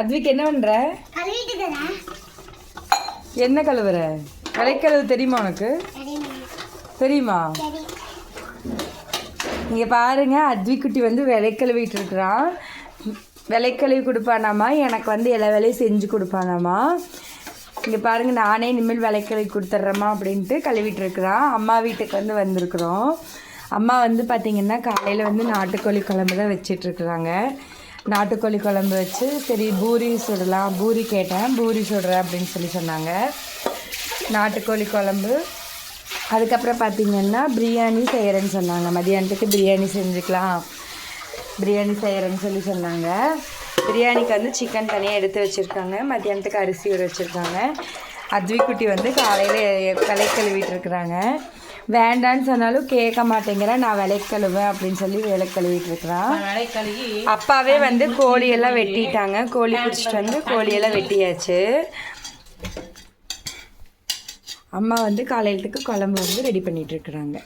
அத்விக் என்ன பண்ற? என்ன கழுவுற? விலைக்கழுவு தெரியுமா உனக்கு? தெரியுமா? இங்கே பாருங்க, அத்விக்குட்டி வந்து விலைக்கழுவிட்டு இருக்கிறான். விலைக்கழுவி கொடுப்பானாமா, எனக்கு வந்து எல்லா வேலையும் செஞ்சு கொடுப்பானாமா. இங்கே பாருங்கள், நானே இனிமேல் விலைக்கழுவி கொடுத்துட்றேம்மா அப்படின்ட்டு கழுவிட்டு இருக்கிறான். அம்மா வீட்டுக்கு வந்து வந்திருக்குறோம். அம்மா வந்து பார்த்திங்கன்னா காலையில் வந்து நாட்டுக்கோழி குழம்பு தான் வச்சிட்ருக்குறாங்க. நாட்டுக்கோழி குழம்பு வச்சு சரி பூரி சுடலாம், பூரி கேட்டேன், பூரி சுடுறேன் அப்படின்னு சொன்னாங்க. நாட்டுக்கோழி குழம்பு, அதுக்கப்புறம் பார்த்திங்கன்னா பிரியாணி செய்கிறேன்னு சொன்னாங்க. மதியானத்துக்கு பிரியாணி செஞ்சுக்கலாம், பிரியாணி செய்கிறேன்னு சொன்னாங்க. பிரியாணிக்கு வந்து சிக்கன் தனியாக எடுத்து வச்சுருக்காங்க, மத்தியானத்துக்கு அரிசி ஊற வச்சுருக்காங்க. அத்விக்குட்டி வந்து காலையில் விலை கழுவிட்டு இருக்கிறாங்க. வேண்டான்னு சொன்னாலும் கேட்க மாட்டேங்கிறேன், நான் விலை கழுவேன் அப்படின்னு சொல்லி விலை கழுவிட்டு இருக்கிறான். அப்பாவே வந்து கோழியெல்லாம் வெட்டிட்டாங்க, கோழி பிடிச்சிட்டு வந்து கோழியெல்லாம் வெட்டியாச்சு. அம்மா வந்து காலையிலத்துக்கு குழம்பு வந்து ரெடி பண்ணிகிட்டு இருக்கிறாங்க.